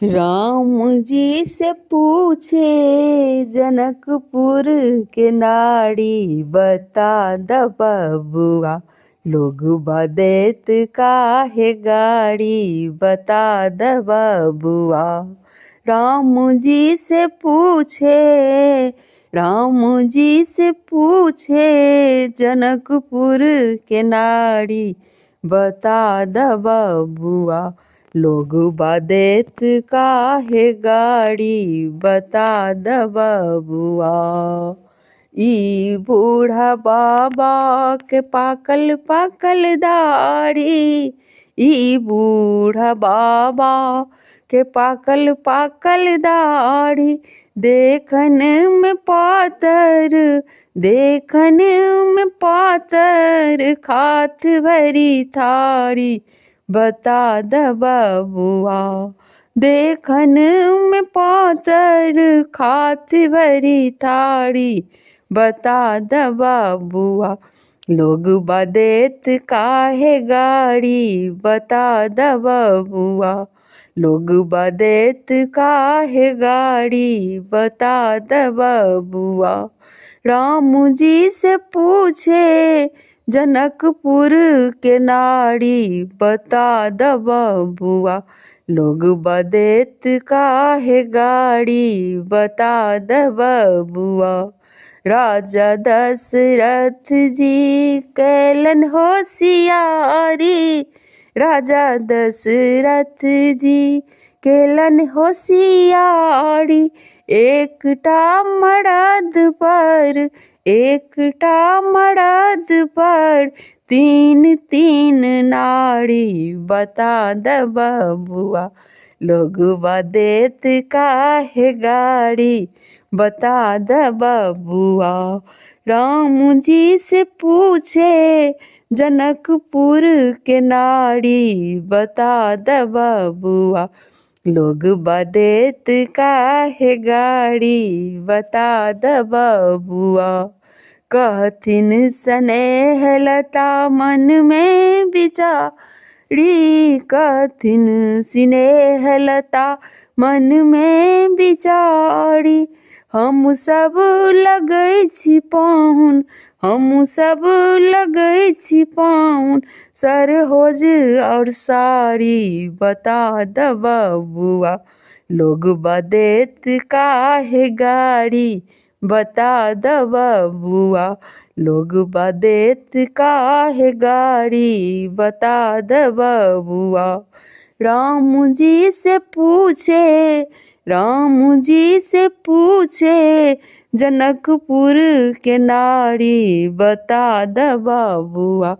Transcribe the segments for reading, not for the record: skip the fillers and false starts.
राम जी से पूछे जनकपुर के नारी, बता द बबुआ लोग बदेत काहे गाड़ी, बता द बबुआ। राम जी से पूछे, राम जी से पूछे जनकपुर के नारी, बता द बबुआ लोग बदेत काहे गाड़ी, बता द बबुआ। ई बूढ़ा बाबा के पाकल पाकल दाढ़ी, ई बूढ़ा बाबा के पाकल पाकल दाढ़ी, देखन में पातर, देखन में पातर, खात भरी थारी, बता द बबुआ। देखन में पातर, खात भरी थारी, बता द बबुआ लोग बदेत काहे गाड़ी, बता द बबुआ लोग बदेत काहे गाड़ी, बता द बबुआ। राम जी से पूछे जनकपुर के नारी, बता द बबुआ लोग बदेत काहे गाड़ी, बता द बबुआ। राजा दशरथ जी कैलन होशियारी, राजा दशरथ जी कैलन होशियारी, एकटा मर्द पर, एकटा मर्द पर तीन तीन नारी, बता द बबुआ लोग बदेत काहे गाड़ी, बता द बबुआ। राम जी से पूछे जनकपुर के नारी, बता द बबुआ लोग बदेत काहे गाड़ी, बता द बबुआ। कहथिन स्नेहलता मन में विचारी, कहथिन स्नेहलता मन में विचारी, हम सब लगै छी पाहुन, हम सब लगै छी पाहुन, सरहोज और साड़ी, बता द बबुआ लोग बदेत काहे गाड़ी, बता द बबुआ लोग बदेत काहे गाड़ी, बता द बबुआ। राम जी से पूछे, राम जी से पूछे जनकपुर के नारी, बता द बबुआ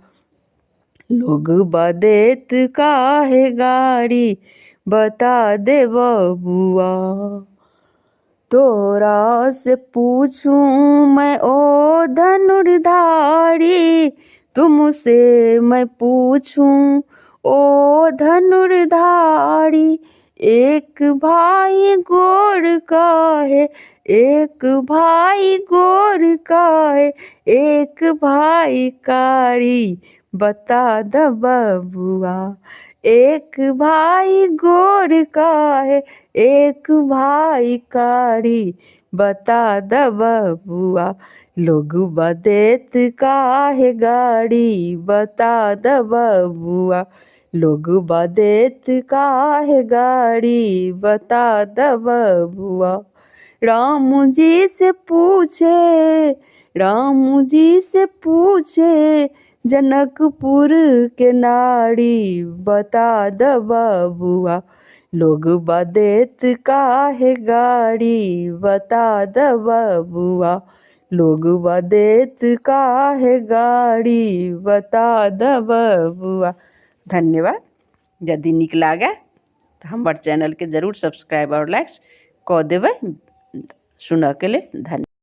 लोग बदेत काहे गाड़ी, बता दे बबुआ। तोरा से पूछूं मैं ओ धनुर्धारी, तुमसे मैं पूछूं ओ धनुर्धारी, एक भाई गोर का है, एक भाई गोर का है, एक भाई कारी, बता द बबुआ। एक भाई गोर का है, एक भाई कारी, बता द बबुआ लोग बदेत काहे गाड़ी, बता द बबुआ लोग बदेत काहे गाड़ी, बता द बबुआ। राम जी से पूछे, राम जी से पूछे जनकपुर के नारी, बता द बबुआ लोग बदेत काहे गाड़ी, बता द बबुआ लोग बदेत काहे गाड़ी, बता द बबुआ। धन्यवाद। यदि नीक लागे तो हमार चैनल के जरूर सब्सक्राइब और लाइक कऽ देबै। सुनऽ के लिए धन्यवाद।